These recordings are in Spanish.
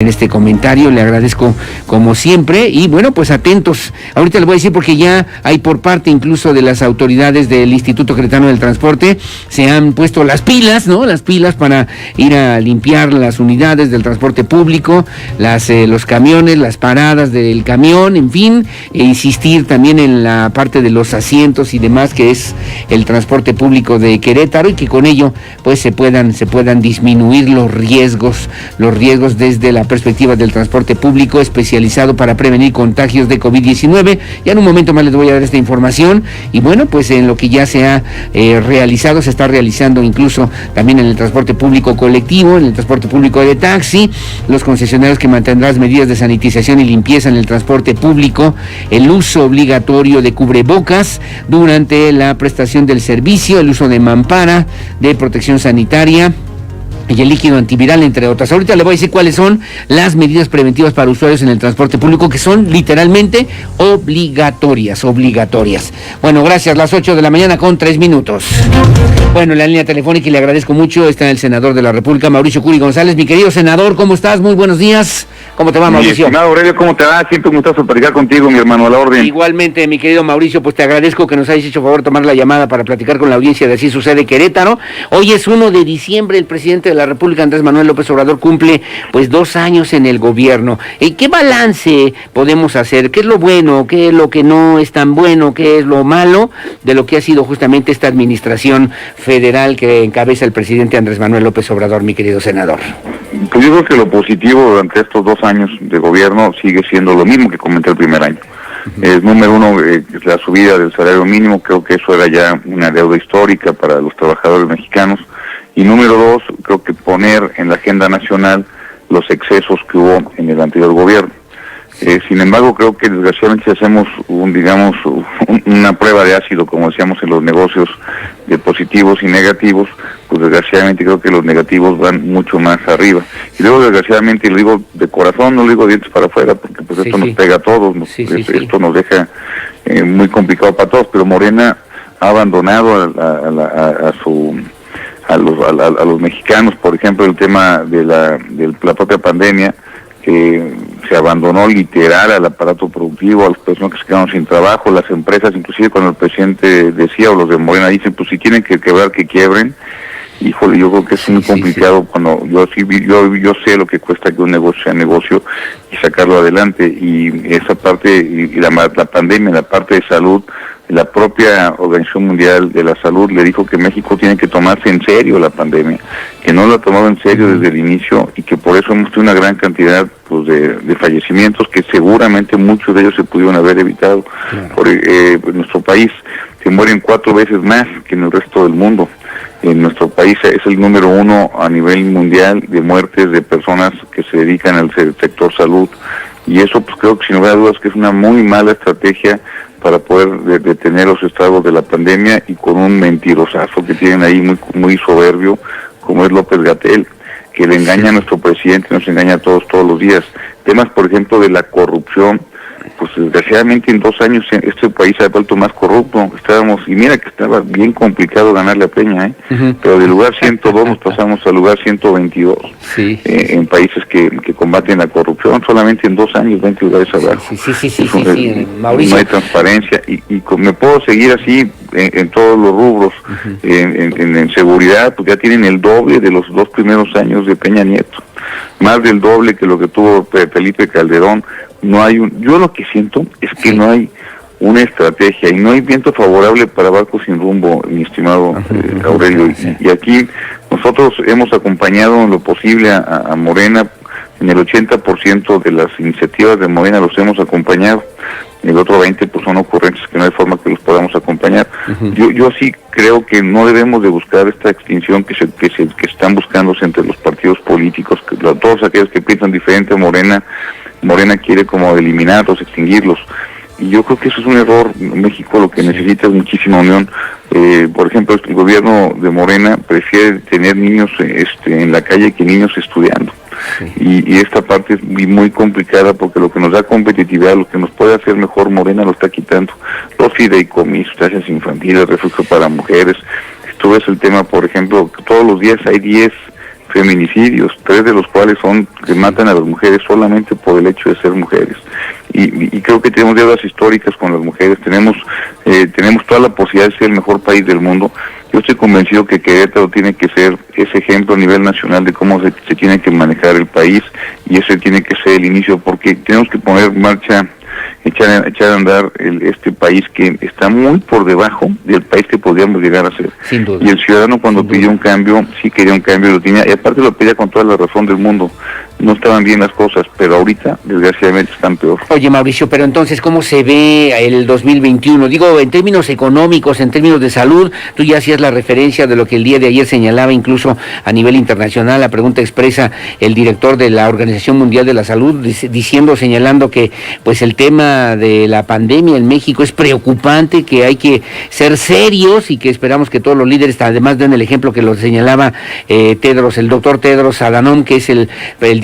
En este comentario, le agradezco como siempre y bueno, pues atentos. Ahorita les voy a decir porque ya hay por parte incluso de las autoridades del Instituto Queretano del Transporte, se han puesto las pilas, ¿no? Las pilas para ir a limpiar las unidades del transporte público, los camiones, las paradas del camión, en fin, e insistir también en la parte de los asientos y demás que es el transporte público de Querétaro y que con ello pues se puedan disminuir los riesgos desde la perspectiva del transporte público especializado para prevenir contagios de COVID-19. Ya en un momento más les voy a dar esta información y bueno, pues en lo que ya se ha realizado, se está realizando incluso también en el transporte público colectivo, en el transporte público de taxi, los concesionarios que mantendrán las medidas de sanitización y limpieza en el transporte público, el uso obligatorio de cubrebocas durante la prestación del servicio, el uso de mampara, de protección sanitaria y el líquido antiviral, entre otras. Ahorita le voy a decir cuáles son las medidas preventivas para usuarios en el transporte público, que son literalmente obligatorias. Bueno, gracias, las 8 de la mañana con 3 minutos. Bueno, en la línea telefónica, y le agradezco mucho, está el senador de la República, Mauricio Curi González. Mi querido senador, ¿cómo estás? Muy buenos días. ¿Cómo te va, Mauricio? Mi estimado Aurelio, ¿cómo te va? Siempre un gustazo platicar contigo, mi hermano, a la orden. Igualmente, mi querido Mauricio, pues te agradezco que nos hayas hecho favor de tomar la llamada para platicar con la audiencia de Así Sucede Querétaro. Hoy es 1 de diciembre, el presidente de la República, Andrés Manuel López Obrador, cumple pues 2 años en el gobierno. ¿Qué balance podemos hacer? ¿Qué es lo bueno? ¿Qué es lo que no es tan bueno? ¿Qué es lo malo de lo que ha sido justamente esta administración federal que encabeza el presidente Andrés Manuel López Obrador, mi querido senador? Pues yo creo que lo positivo durante estos 2 años de gobierno sigue siendo lo mismo que comenté el primer año. Número uno, la subida del salario mínimo, creo que eso era ya una deuda histórica para los trabajadores mexicanos. Y número 2, creo que poner en la agenda nacional los excesos que hubo en el anterior gobierno. Sin embargo, creo que desgraciadamente si hacemos una prueba de ácido, como decíamos en los negocios, de positivos y negativos, pues desgraciadamente creo que los negativos van mucho más arriba. Y luego desgraciadamente, y lo digo de corazón, no lo digo dientes para afuera, porque pues esto nos pega a todos, esto nos deja muy complicado para todos, pero Morena ha abandonado a los mexicanos, por ejemplo, el tema de la propia pandemia, que se abandonó literal al aparato productivo, a las personas que se quedaron sin trabajo, las empresas, inclusive cuando el presidente decía, o los de Morena dicen, pues si tienen que quebrar, que quiebren. Híjole, yo creo que es muy complicado cuando yo sé lo que cuesta que un negocio sea negocio y sacarlo adelante, y esa parte, y la pandemia, la parte de salud, la propia Organización Mundial de la Salud le dijo que México tiene que tomarse en serio la pandemia, que no lo ha tomado en serio desde el inicio y que por eso hemos tenido una gran cantidad pues, de fallecimientos que seguramente muchos de ellos se pudieron haber evitado. Claro. En nuestro país se mueren 4 veces más que en el resto del mundo. En nuestro país es el número 1 a nivel mundial de muertes de personas que se dedican al sector salud, y eso pues creo que sin lugar a dudas que es una muy mala estrategia para poder detener los estragos de la pandemia, y con un mentirosazo que tienen ahí muy soberbio como es López-Gatell, que le engaña a nuestro presidente, nos engaña a todos los días. Temas, por ejemplo, de la corrupción, pues desgraciadamente en 2 años este país se ha vuelto más corrupto. Y mira que estaba bien complicado ganarle a Peña, pero del lugar 102 nos pasamos al lugar 122 en países que combaten la corrupción. Solamente en 2 años 20 lugares abajo. Mauricio. No hay transparencia y me puedo seguir así en todos los rubros. En seguridad, pues ya tienen el doble de los 2 primeros años de Peña Nieto, más del doble que lo que tuvo Felipe Calderón. Yo lo que siento es que no hay una estrategia y no hay viento favorable para barcos sin rumbo, mi estimado Aurelio. Y aquí nosotros hemos acompañado en lo posible a Morena. En el 80% de las iniciativas de Morena los hemos acompañado. El otro 20% pues son ocurrencias que no hay forma que los podamos acompañar. Yo sí creo que no debemos de buscar esta extinción que están buscándose entre los partidos políticos, que todos aquellos que piensan diferente a Morena quiere como eliminarlos, extinguirlos. Y yo creo que eso es un error. México lo que necesita es muchísima unión. Por ejemplo, el gobierno de Morena prefiere tener niños en la calle que niños estudiando. Y esta parte es muy complicada, porque lo que nos da competitividad, lo que nos puede hacer mejor, Morena lo está quitando. Los fideicomisos, estancias infantiles, refugio para mujeres. Tú ves el tema, por ejemplo, que todos los días hay 10 feminicidios, 3 de los cuales son que matan a las mujeres solamente por el hecho de ser mujeres. Y creo que tenemos deudas históricas con las mujeres, tenemos toda la posibilidad de ser el mejor país del mundo. Yo estoy convencido que Querétaro tiene que ser ese ejemplo a nivel nacional de cómo se tiene que manejar el país, y ese tiene que ser el inicio, porque tenemos que poner en marcha, echar a andar este país que está muy por debajo del país que podríamos llegar a ser. Sin duda. Y el ciudadano cuando pidió un cambio, sí quería un cambio, lo tenía, y aparte lo pedía con toda la razón del mundo. No estaban bien las cosas, pero ahorita, desgraciadamente, están peor. Oye, Mauricio, pero entonces, ¿cómo se ve el 2021? Digo, en términos económicos, en términos de salud, tú ya hacías la referencia de lo que el día de ayer señalaba, incluso a nivel internacional, la pregunta expresa el director de la Organización Mundial de la Salud, señalando que pues el tema de la pandemia en México es preocupante, que hay que ser serios y que esperamos que todos los líderes, además den el ejemplo que lo señalaba Tedros, el doctor Tedros Adhanom, que es el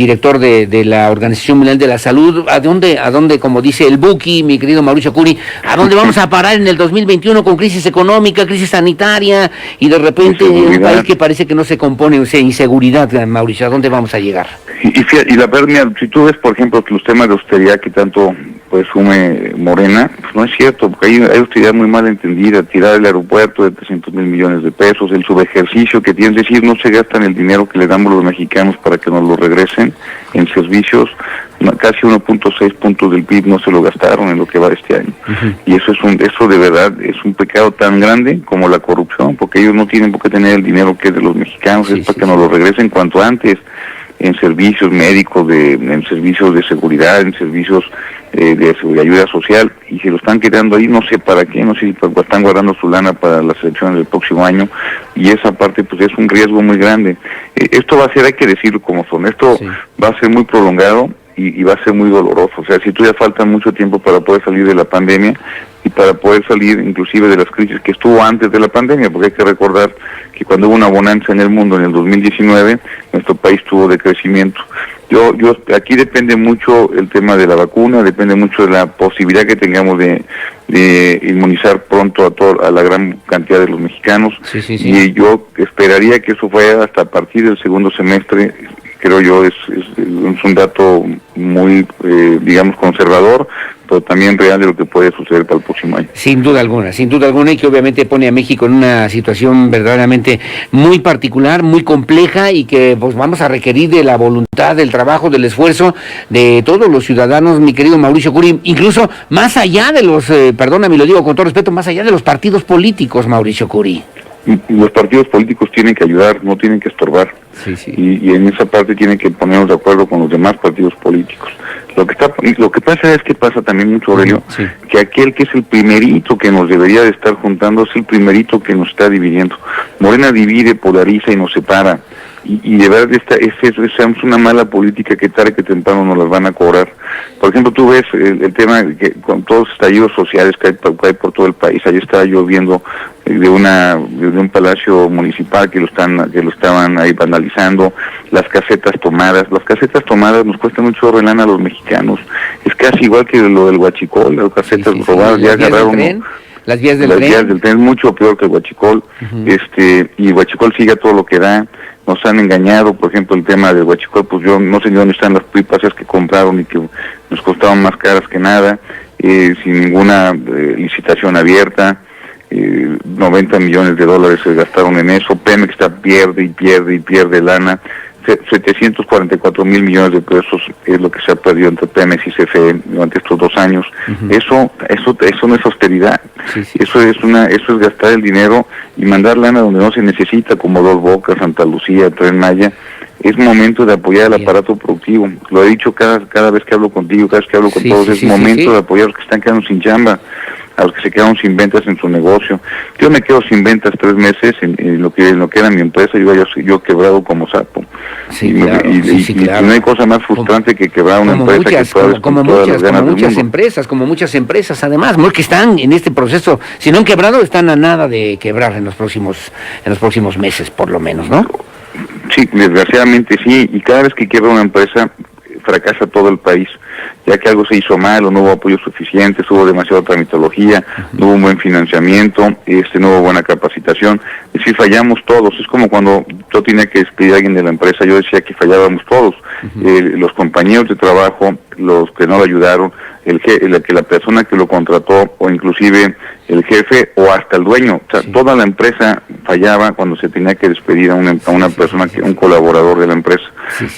director de la Organización Mundial de la Salud. ¿A dónde, como dice el Buki, mi querido Mauricio Curi, a dónde vamos a parar en el 2021 con crisis económica, crisis sanitaria y de repente un país que parece que no se compone, o sea, inseguridad, Mauricio? ¿A dónde vamos a llegar? Y la verdad, mira, si tú ves, por ejemplo, que los temas de austeridad que tanto presume Morena, pues no es cierto, porque hay austeridad muy mal entendida, tirar el aeropuerto de 300 mil millones de pesos, el subejercicio que tiene, es decir, no se gastan el dinero que le damos los mexicanos para que nos lo regresen en servicios, casi 1.6 puntos del PIB no se lo gastaron en lo que va de este año. Y eso de verdad es un pecado tan grande como la corrupción, porque ellos no tienen por qué tener el dinero que es de los mexicanos, es para que nos lo regresen cuanto antes, en servicios médicos, en servicios de seguridad, en servicios de ayuda social, y se lo están quedando ahí, no sé para qué, no sé si están guardando su lana para las elecciones del próximo año, y esa parte pues es un riesgo muy grande. Esto va a ser, hay que decirlo como son, esto va a ser muy prolongado y va a ser muy doloroso. O sea, si todavía falta mucho tiempo para poder salir de la pandemia y para poder salir inclusive de las crisis que estuvo antes de la pandemia, porque hay que recordar que cuando hubo una bonanza en el mundo en el 2019, nuestro país tuvo decrecimiento. Aquí depende mucho el tema de la vacuna, depende mucho de la posibilidad que tengamos de inmunizar pronto a la gran cantidad de los mexicanos. Y yo esperaría que eso fuera hasta a partir del segundo semestre. Creo yo es un dato muy, digamos, conservador, pero también real de lo que puede suceder para el próximo año. Sin duda alguna, y que obviamente pone a México en una situación verdaderamente muy particular, muy compleja, y que pues vamos a requerir de la voluntad, del trabajo, del esfuerzo de todos los ciudadanos, mi querido Mauricio Curi, incluso más allá de los, perdóname, lo digo con todo respeto, más allá de los partidos políticos, Mauricio Curi. Los partidos políticos tienen que ayudar, no tienen que estorbar. Y en esa parte tienen que ponernos de acuerdo con los demás partidos políticos. Lo que pasa es que pasa también mucho, Aurelio, que aquel que es el primerito que nos debería de estar juntando es el primerito que nos está dividiendo. Morena divide, polariza y nos separa. Y de verdad es una mala política que tarde que temprano nos las van a cobrar. Por ejemplo, tú ves el tema que con todos los estallidos sociales que hay por todo el país. Ayer estaba yo viendo de un palacio municipal que lo estaban ahí vandalizando, las casetas tomadas. Las casetas tomadas nos cuestan mucho de lana a los mexicanos. Es casi igual que lo del huachicol, las casetas robadas, ya agarraron. Las vías del tren es mucho peor que el huachicol. Y el huachicol sigue a todo lo que da. Nos han engañado, por ejemplo, el tema del huachicol, pues yo no sé ni dónde están las pipas que compraron y que nos costaban más caras que nada, sin ninguna licitación abierta. 90 millones de dólares se gastaron en eso. Pemex está pierde lana. 744 mil millones de pesos es lo que se ha perdido entre Pemex y CFE durante estos 2 años. Eso no es austeridad. Eso es gastar el dinero y mandar lana donde no se necesita, como Dos Bocas, Santa Lucía, Tren Maya. Es momento de apoyar al aparato productivo. Lo he dicho cada vez que hablo contigo, cada vez que hablo con todos, es momento de apoyar a los que están quedando sin chamba, a los que se quedaron sin ventas en su negocio. Yo me quedo sin ventas 3 meses en lo que era mi empresa. Yo quebrado como sapo. No hay cosa más frustrante que quebrar una empresa. Como muchas empresas además, que están en este proceso, si no han quebrado, están a nada de quebrar en los próximos meses, por lo menos, ¿no? Sí, desgraciadamente sí, y cada vez que quiebra una empresa, fracasa todo el país. ya que algo se hizo mal o no hubo apoyo suficiente, hubo demasiada tramitología, no hubo un buen financiamiento, no hubo buena capacitación. Es decir, fallamos todos. Es como cuando yo tenía que despedir a alguien de la empresa, yo decía que fallábamos todos. Los compañeros de trabajo, los que no lo ayudaron, la persona que lo contrató, o inclusive el jefe o hasta el dueño. O sea, toda la empresa fallaba cuando se tenía que despedir a una persona, un colaborador de la empresa.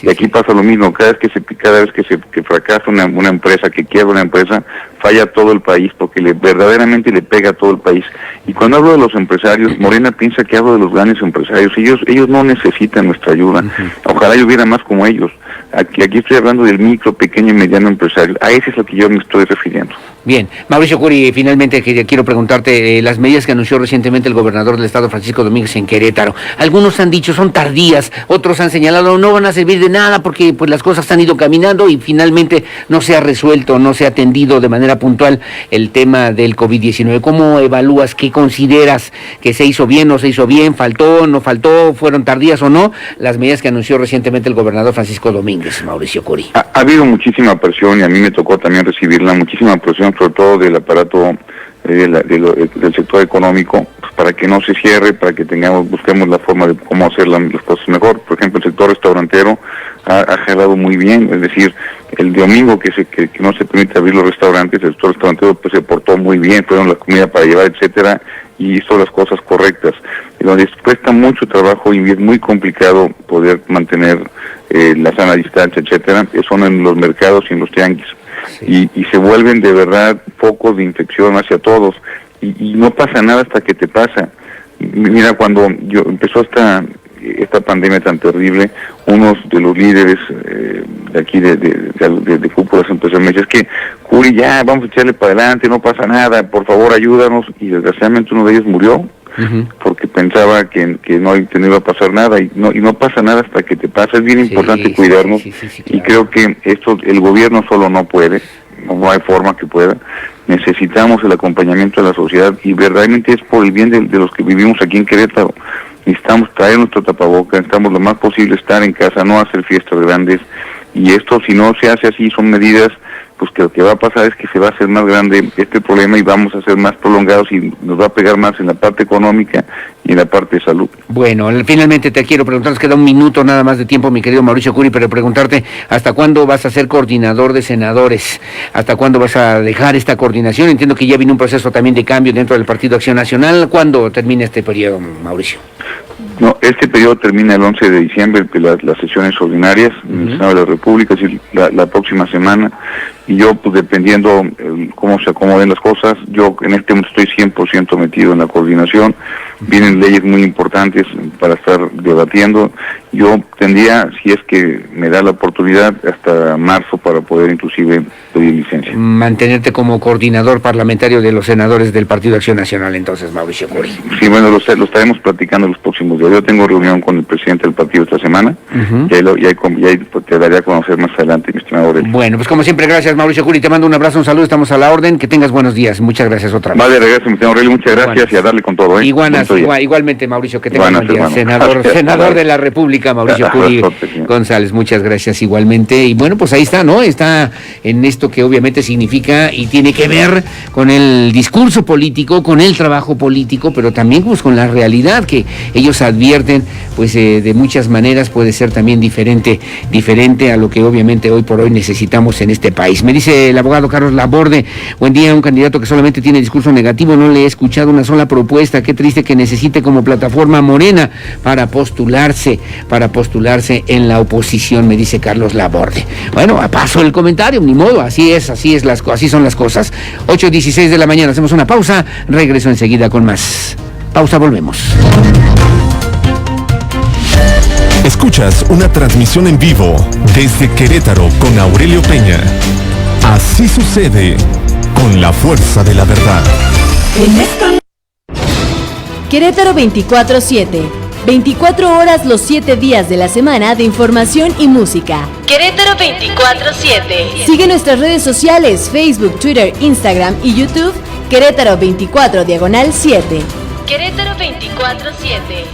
Y aquí pasa lo mismo. Cada vez que fracasa una empresa, que quiebra una empresa, falla todo el país, porque verdaderamente le pega a todo el país. Y cuando hablo de los empresarios, Morena piensa que hablo de los grandes empresarios. Ellos no necesitan nuestra ayuda. Ojalá yo hubiera más como ellos. Aquí estoy hablando del micro, pequeño y mediano empresario. A ese es lo que yo me estoy refiriendo. Bien, Mauricio Curi, finalmente quiero preguntarte las medidas que anunció recientemente el gobernador del estado, Francisco Domínguez, en Querétaro. Algunos han dicho son tardías, otros han señalado no van a servir de nada porque pues las cosas han ido caminando y finalmente no se ha resuelto, no se ha atendido de manera puntual el tema del COVID-19. ¿Cómo evalúas, qué consideras que se hizo bien, no se hizo bien, faltó, no faltó, fueron tardías o no las medidas que anunció recientemente el gobernador Francisco Domínguez, Mauricio Curi? Ha habido muchísima presión y a mí me tocó también recibirla, muchísima presión, sobre todo del aparato del sector económico, pues, para que no se cierre, para que busquemos la forma de cómo hacer las cosas mejor. Por ejemplo, el sector restaurantero ha jalado muy bien, es decir, el domingo que no se permite abrir los restaurantes, el sector restaurantero pues se portó muy bien, fueron la comida para llevar, etcétera, y hizo las cosas correctas. Donde cuesta mucho trabajo y es muy complicado poder mantener la sana distancia, etcétera, son en los mercados y en los tianguis. Y se vuelven de verdad focos de infección hacia todos y no pasa nada hasta que te pasa. Mira, cuando empezó esta pandemia tan terrible, unos de los líderes de aquí de cúpulas empezaron a decir, es que Curi, ya vamos a echarle para adelante, no pasa nada, por favor ayúdanos, y desgraciadamente uno de ellos murió. Porque pensaba que no iba a pasar nada y no pasa nada hasta que te pasa. Es bien importante cuidarnos claro. Y creo que el gobierno solo no puede, no hay forma que pueda. Necesitamos el acompañamiento de la sociedad y verdaderamente es por el bien de los que vivimos aquí en Querétaro. Necesitamos traer nuestro tapabocas, necesitamos lo más posible estar en casa, no hacer fiestas grandes, y esto si no se hace así son medidas pues que lo que va a pasar es que se va a hacer más grande este problema y vamos a ser más prolongados y nos va a pegar más en la parte económica y en la parte de salud. Bueno, finalmente te quiero preguntar, nos queda un minuto nada más de tiempo, mi querido Mauricio Curi, pero preguntarte, ¿hasta cuándo vas a ser coordinador de senadores? ¿Hasta cuándo vas a dejar esta coordinación? Entiendo que ya viene un proceso también de cambio dentro del Partido Acción Nacional. ¿Cuándo termina este periodo, Mauricio? No, este periodo termina el 11 de diciembre, las sesiones ordinarias en el Senado de la República, es decir, la próxima semana, y yo, pues dependiendo cómo se acomoden las cosas, yo en este momento estoy 100% metido en la coordinación, vienen leyes muy importantes para estar debatiendo, yo tendría, si es que me da la oportunidad, hasta marzo para poder inclusive pedir licencia. Mantenerte como coordinador parlamentario de los senadores del Partido Acción Nacional, entonces, Mauricio Curi. Sí, bueno, lo estaremos platicando los próximos días. Yo tengo reunión con el presidente del partido esta semana, y ahí te daré a conocer más adelante, mi estimado Aurelio. Bueno, pues como siempre, gracias, Mauricio Curi, te mando un abrazo, un saludo, estamos a la orden, que tengas buenos días, muchas gracias otra vez. Vale, regreso, mi estimado Aurelio, muchas gracias y a darle con todo. Igualmente, Mauricio, que tengas buenos días. Senador de la República, Mauricio Curi González, muchas gracias igualmente. Y bueno, pues ahí está, ¿no? Está en esto que obviamente significa y tiene que ver con el discurso político, con el trabajo político, pero también pues con la realidad que ellos advierten, pues de muchas maneras puede ser también diferente a lo que obviamente hoy por hoy necesitamos en este país. Me dice el abogado Carlos Laborde, buen día, un candidato que solamente tiene discurso negativo, no le he escuchado una sola propuesta, qué triste que necesite como plataforma Morena para postularse en la oposición, me dice Carlos Laborde. Bueno, a paso el comentario, ni modo, así son las cosas. 8:16 de la mañana, hacemos una pausa, regreso enseguida con más. Pausa, volvemos. Escuchas una transmisión en vivo desde Querétaro con Aurelio Peña. Así sucede con la fuerza de la verdad. Querétaro 24/7. 24 horas los 7 días de la semana de información y música. Querétaro 24/7. Sigue nuestras redes sociales, Facebook, Twitter, Instagram y YouTube. Querétaro 24/7. Querétaro 24/7.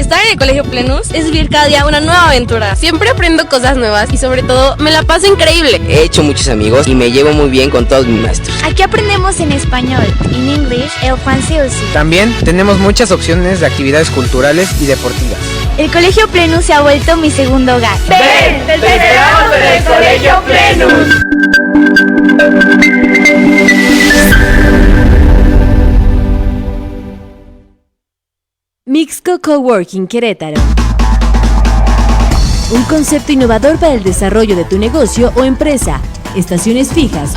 Estar en el Colegio Plenus es vivir cada día una nueva aventura. Siempre aprendo cosas nuevas y sobre todo me la paso increíble. He hecho muchos amigos y me llevo muy bien con todos mis maestros. Aquí aprendemos en español, en inglés, el francés. También tenemos muchas opciones de actividades culturales y deportivas. El Colegio Plenus se ha vuelto mi segundo hogar. ¡Ven! ¡Te esperamos en el Colegio Plenus! Mixco Coworking Querétaro. Un concepto innovador para el desarrollo de tu negocio o empresa. Estaciones fijas,